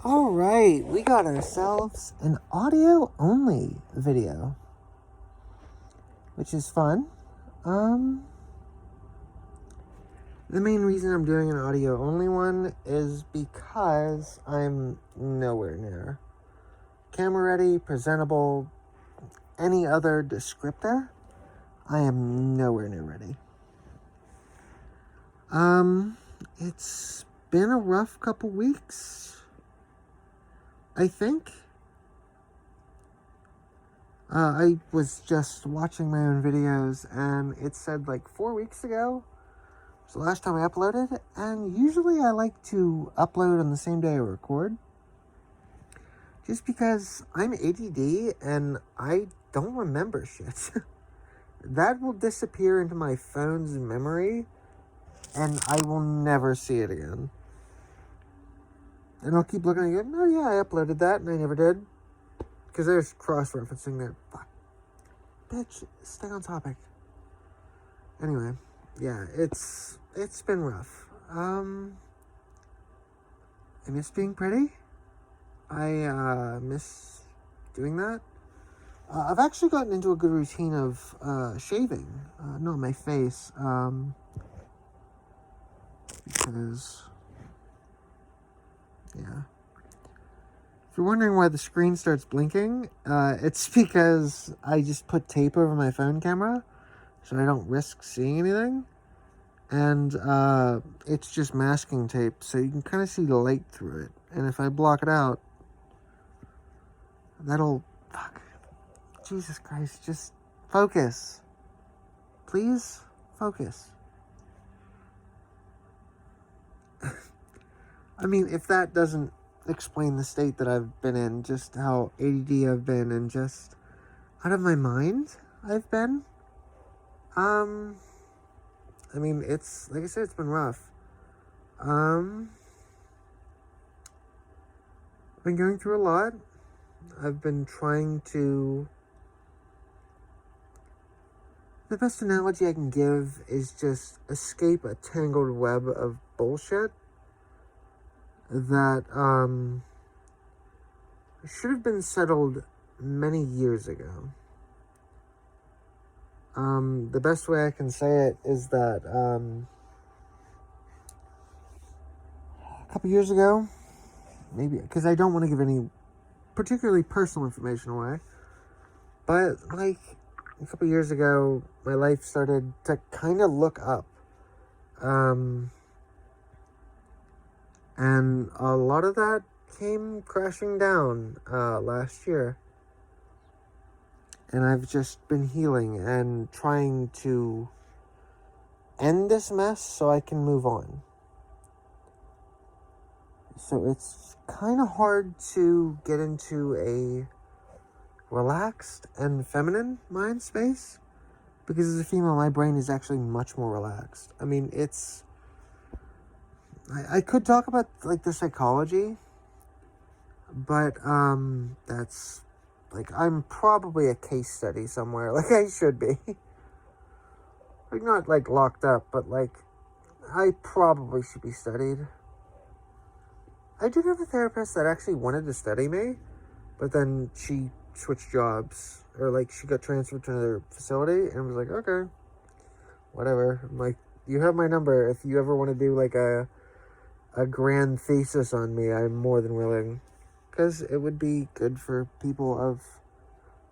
All right, we got ourselves an audio-only video, which is fun. The main reason I'm doing an audio-only one is because I'm nowhere near camera ready, presentable, any other descriptor. I am nowhere near ready. It's been a rough couple weeks, I think. I was just watching my own videos, and it said like 4 weeks ago was the last time I uploaded, and usually I like to upload on the same day I record, just because I'm ADD and I don't remember shit. That will disappear into my phone's memory, and I will never see it again. And I'll keep looking at it, oh yeah, I uploaded that, and I never did. Because there's cross-referencing there. Fuck. Bitch, stay on topic. Anyway, yeah, it's been rough. I miss being pretty. I miss doing that. I've actually gotten into a good routine of shaving. Not my face. Because, yeah. If you're wondering why the screen starts blinking, it's because I just put tape over my phone camera so I don't risk seeing anything. And it's just masking tape, so you can kind of see the light through it. And if I block it out, that'll... Fuck. Jesus Christ, just focus. Please, focus. I mean, if that doesn't explain the state that I've been in, just how ADD I've been, and just out of my mind I've been. I mean, it's, like I said, it's been rough. I've been going through a lot. I've been trying to... The best analogy I can give is just escape a tangled web of bullshit that should have been settled many years ago. The best way I can say it is that a couple years ago, maybe, because I don't want to give any particularly personal information away, but like a couple years ago, my life started to kind of look up. And a lot of that came crashing down last year. And I've just been healing and trying to end this mess so I can move on. So it's kind of hard to get into a relaxed and feminine mind space, because as a female, my brain is actually much more relaxed. I mean, it's... I could talk about, like, the psychology, but, that's, like, I'm probably a case study somewhere, like I should be. Like, not, like, locked up, but, like, I probably should be studied. I did have a therapist that actually wanted to study me, but then she switched jobs, or, like, she got transferred to another facility, and was like, okay, whatever. I'm like, you have my number. If you ever want to do, like, a grand thesis on me, I'm more than willing, because it would be good for people of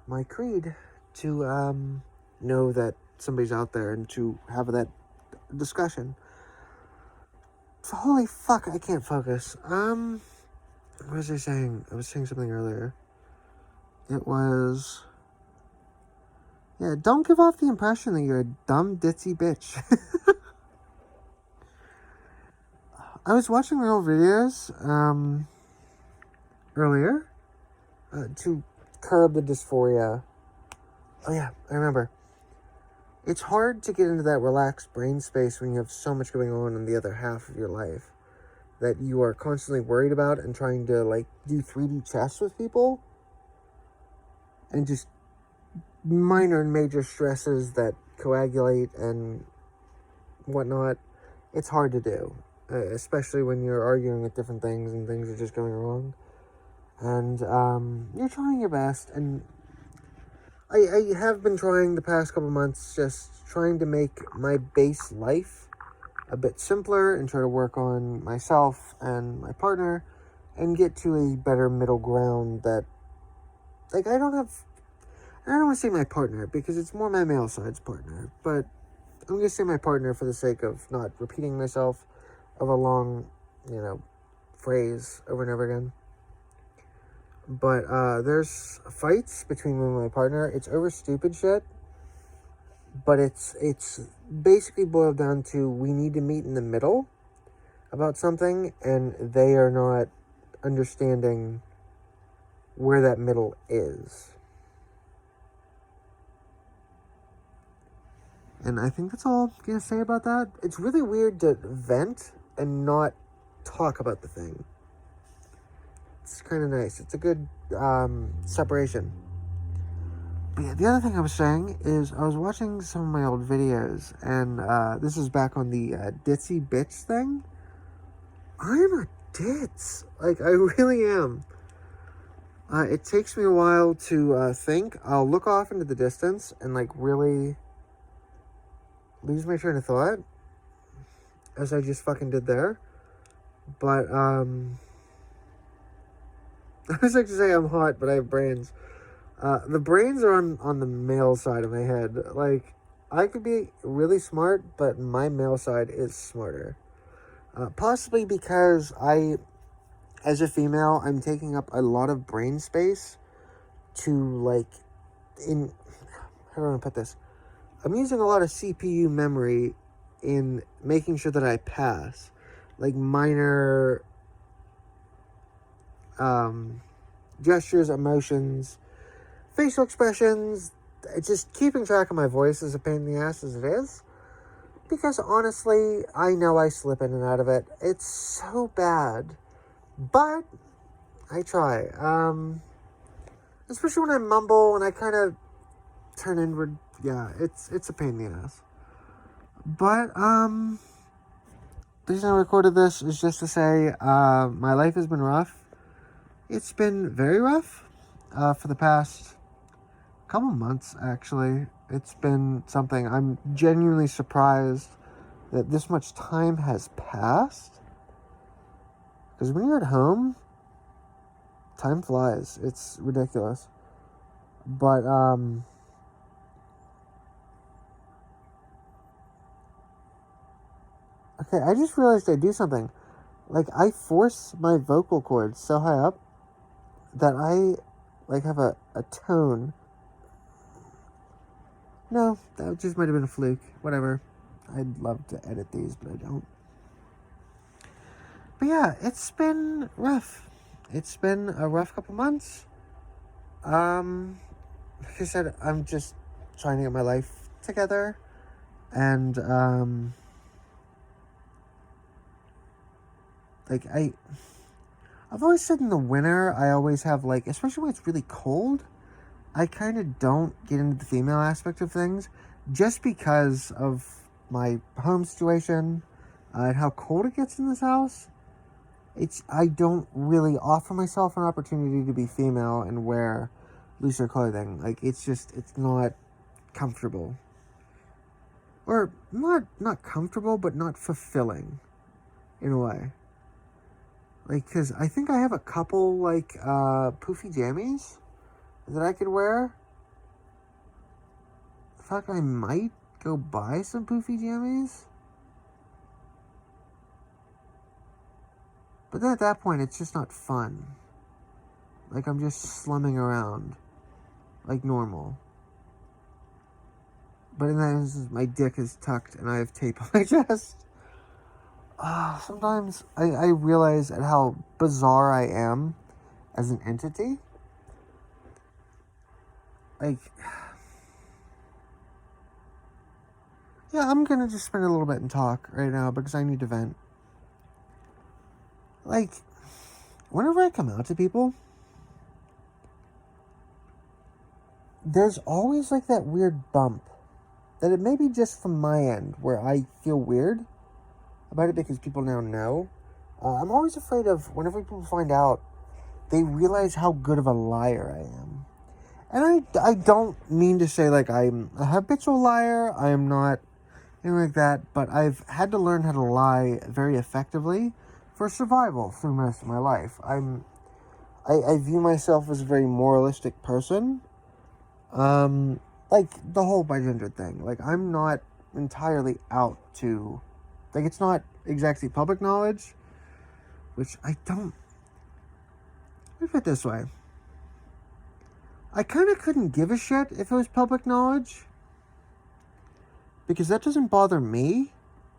my creed to know that somebody's out there and to have that discussion. So, holy fuck, I can't focus. What was I saying? I was saying something earlier. It was... Yeah, don't give off the impression that you're a dumb, ditzy bitch. I was watching my old videos, earlier, to curb the dysphoria. Oh yeah, I remember. It's hard to get into that relaxed brain space when you have so much going on in the other half of your life that you are constantly worried about and trying to, like, do 3D chess with people, and just minor and major stresses that coagulate and whatnot. It's hard to do. especially when you're arguing with different things and things are just going wrong. And you're trying your best, and I have been trying the past couple months, just trying to make my base life a bit simpler and try to work on myself and my partner and get to a better middle ground that, like, I don't want to say my partner because it's more my male side's partner, but I'm going to say my partner for the sake of not repeating myself of a long, phrase over and over again. But there's fights between me and my partner. It's over stupid shit. But it's basically boiled down to we need to meet in the middle about something, and they are not understanding where that middle is. And I think that's all I'm going to say about that. It's really weird to vent and not talk about the thing. It's kind of nice. It's a good separation. But yeah, the other thing I was saying is I was watching some of my old videos, and this is back on the ditzy bitch thing. I'm a ditz. Like, I really am. It takes me a while to think. I'll look off into the distance and, like, really lose my train of thought, as I just fucking did there. But, I was like to say I'm hot, but I have brains. The brains are on the male side of my head. Like, I could be really smart, but my male side is smarter. Possibly because as a female, I'm taking up a lot of brain space to, like, how do I want to put this? I'm using a lot of CPU memory in making sure that I pass. Like, minor gestures, emotions, facial expressions. Just keeping track of my voice is a pain in the ass as it is. Because honestly, I know I slip in and out of it. It's so bad. But I try. Especially when I mumble and I kind of turn inward. Yeah, it's a pain in the ass. But, the reason I recorded this is just to say, my life has been rough. It's been very rough, for the past couple months, actually. It's been something. I'm genuinely surprised that this much time has passed. Because when you're at home, time flies. It's ridiculous. But, okay, I just realized I do something. Like, I force my vocal cords so high up that I, like, have a tone. No, that just might have been a fluke. Whatever. I'd love to edit these, but I don't. But yeah, it's been rough. It's been a rough couple months. Like I said, I'm just trying to get my life together. And, like, I've always said in the winter, I always have, like, especially when it's really cold, I kind of don't get into the female aspect of things just because of my home situation and how cold it gets in this house. I don't really offer myself an opportunity to be female and wear looser clothing. Like, it's not comfortable. Or not comfortable, but not fulfilling in a way. Like, because I think I have a couple, like, poofy jammies that I could wear. Fuck, I might go buy some poofy jammies. But then at that point, it's just not fun. Like, I'm just slumming around like normal. But in that instance, my dick is tucked and I have tape on my chest. Sometimes I realize at how bizarre I am as an entity. Like, yeah, I'm gonna just spend a little bit and talk right now because I need to vent. Like, whenever I come out to people, there's always, like, that weird bump. That it may be just from my end, where I feel weird. about it because people now know. I'm always afraid of whenever people find out, they realize how good of a liar I am. And I don't mean to say like I'm a habitual liar. I am not anything like that. But I've had to learn how to lie very effectively for survival through most of my life. I view myself as a very moralistic person. Like the whole bigender thing. Like I'm not entirely out to, like it's not exactly public knowledge, which I don't. Let me put it this way. I kind of couldn't give a shit if it was public knowledge. Because that doesn't bother me,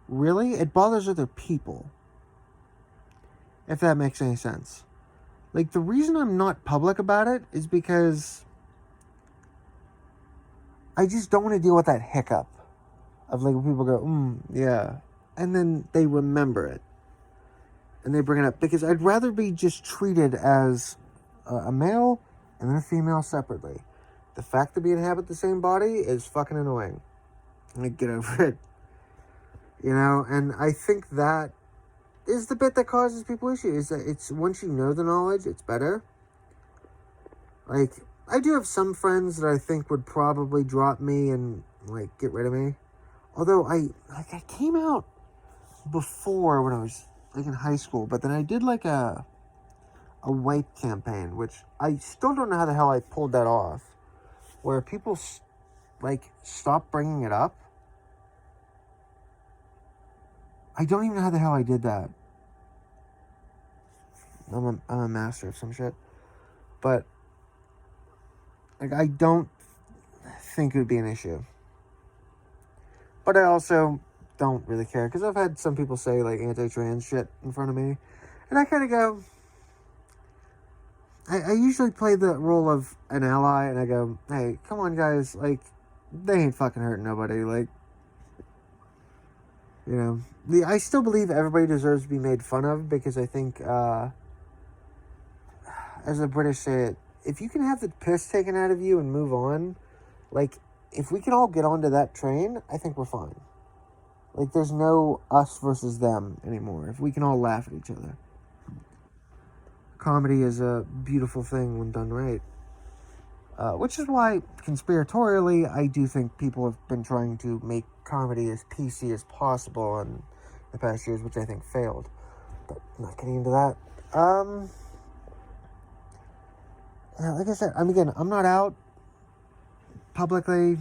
really. It bothers other people. If that makes any sense. Like, the reason I'm not public about it is because I just don't want to deal with that hiccup of, like, when people go, yeah. And then they remember it. And they bring it up. Because I'd rather be just treated as a male and then a female separately. The fact that we inhabit the same body is fucking annoying. Like, get over it. You know, and I think that is the bit that causes people issues. Is that it's once you know the knowledge, it's better. Like, I do have some friends that I think would probably drop me and, like, get rid of me. Although I came out before when I was, like, in high school. But then I did, like, a wipe campaign, which I still don't know how the hell I pulled that off. Where people, like, stop bringing it up. I don't even know how the hell I did that. I'm a master of some shit. But, like, I don't think it would be an issue. But I also don't really care. Because I've had some people say, like, anti-trans shit in front of me. And I kind of go... I usually play the role of an ally. And I go, hey, come on, guys. Like, they ain't fucking hurting nobody. Like, you know. I still believe everybody deserves to be made fun of. Because I think, as the British say it, if you can have the piss taken out of you and move on, like, if we can all get onto that train, I think we're fine. Like, there's no us versus them anymore. If we can all laugh at each other. Comedy is a beautiful thing when done right. Which is why, conspiratorially, I do think people have been trying to make comedy as PC as possible in the past years, which I think failed. But I'm not getting into that. Like I said, I'm not out publicly.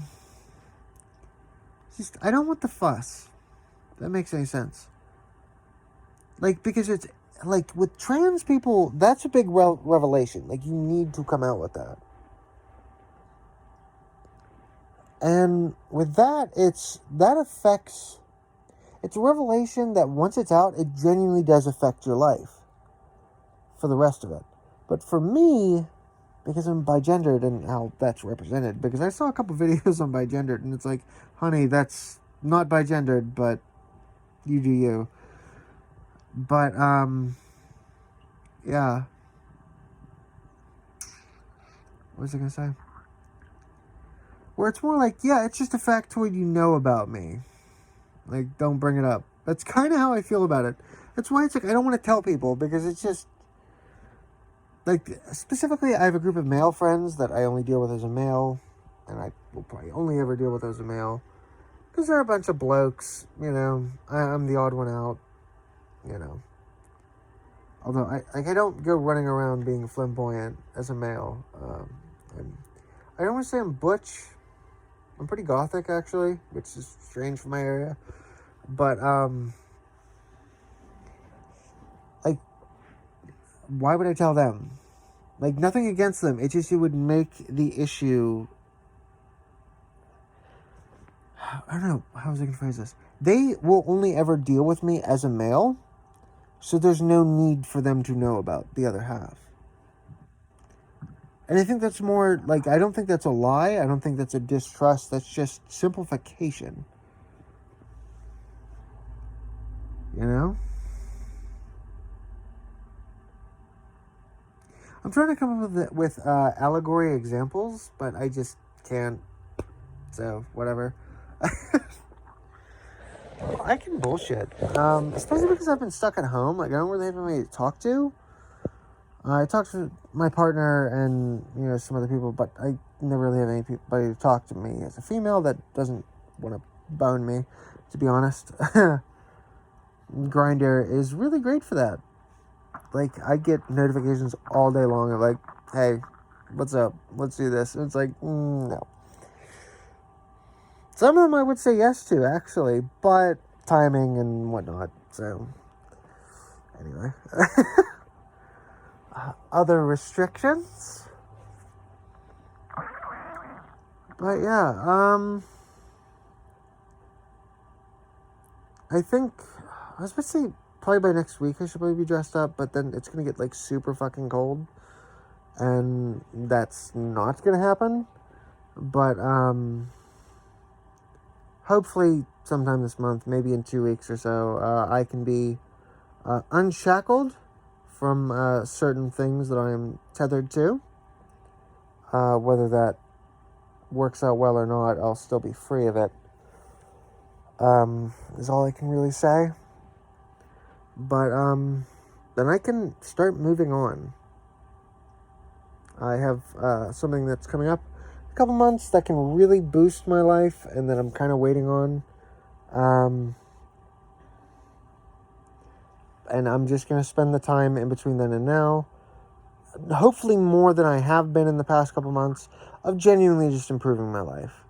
Just, I don't want the fuss. If that makes any sense. Like, because it's, like, with trans people, that's a big revelation. Like, you need to come out with that. And with that, it's a revelation that once it's out, it genuinely does affect your life. For the rest of it. But for me, because I'm bigendered and how that's represented, because I saw a couple videos on bigendered, and it's like, honey, that's not bigendered, but you do you. But, yeah. What was I going to say? Where it's more like, yeah, it's just a factoid you know about me. Like, don't bring it up. That's kind of how I feel about it. That's why it's like, I don't want to tell people, because it's just, like, specifically, I have a group of male friends that I only deal with as a male, and I will probably only ever deal with as a male, because they're a bunch of blokes, you know. I'm the odd one out, you know. Although, I don't go running around being flamboyant as a male. I don't want to say I'm butch. I'm pretty gothic, actually, which is strange for my area. But, like, why would I tell them? Like, nothing against them. It just, it would make the issue... I don't know. How was I going to phrase this? They will only ever deal with me as a male, so there's no need for them to know about the other half. And I think that's more, like, I don't think that's a lie. I don't think that's a distrust. That's just simplification. You know? I'm trying to come up with allegory examples, but I just can't. So, whatever. I can bullshit. Especially because I've been stuck at home. Like, I don't really have anybody to talk to. I talk to my partner and, some other people, but I never really have anybody to talk to me as a female that doesn't want to bone me, to be honest. Grindr is really great for that. Like, I get notifications all day long of like, hey, what's up? Let's do this. And it's like, no. Some of them I would say yes to, actually, but timing and whatnot. So, anyway. Other restrictions? But yeah, I think, I was about to say probably by next week I should probably be dressed up, but then it's going to get like super fucking cold, and that's not going to happen. But, hopefully sometime this month, maybe in 2 weeks or so, I can be unshackled from certain things that I am tethered to. Whether that works out well or not, I'll still be free of it. Is all I can really say. But then I can start moving on. I have something that's coming up a couple months that can really boost my life, and that I'm kind of waiting on. And I'm just going to spend the time in between then and now, hopefully more than I have been in the past couple months, of genuinely just improving my life.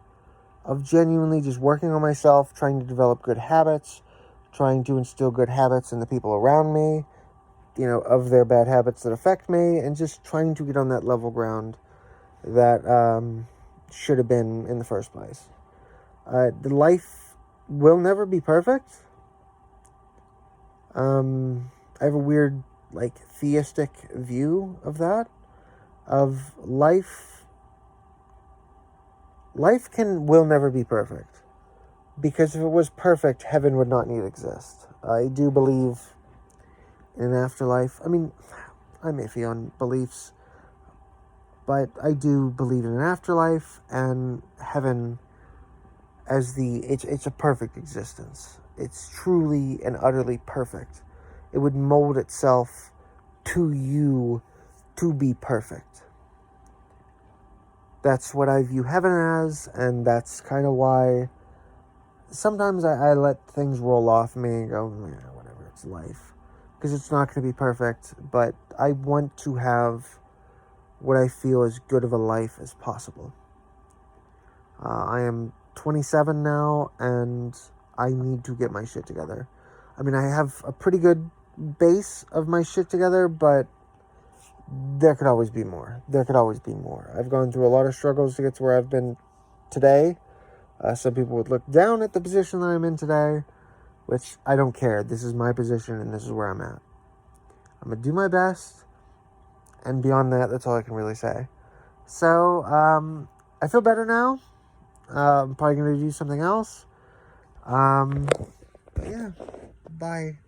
Of genuinely just working on myself, trying to develop good habits, trying to instill good habits in the people around me, of their bad habits that affect me, and just trying to get on that level ground that should have been in the first place. The life will never be perfect. I have a weird, theistic view of that. Of life. Life will never be perfect. Because if it was perfect, heaven would not need to exist. I do believe in an afterlife. I mean, I'm iffy on beliefs, but I do believe in an afterlife and heaven as it's a perfect existence. It's truly and utterly perfect. It would mold itself to you to be perfect. That's what I view heaven as, and that's kind of why sometimes I let things roll off me and go, whatever, it's life. Because it's not going to be perfect, but I want to have what I feel as good of a life as possible. I am 27 now, and I need to get my shit together. I mean, I have a pretty good base of my shit together, but there could always be more. There could always be more. I've gone through a lot of struggles to get to where I've been today. Some people would look down at the position that I'm in today, which I don't care. This is my position, and this is where I'm at. I'm going to do my best, and beyond that, that's all I can really say. So, I feel better now. I'm probably going to do something else. But yeah, bye.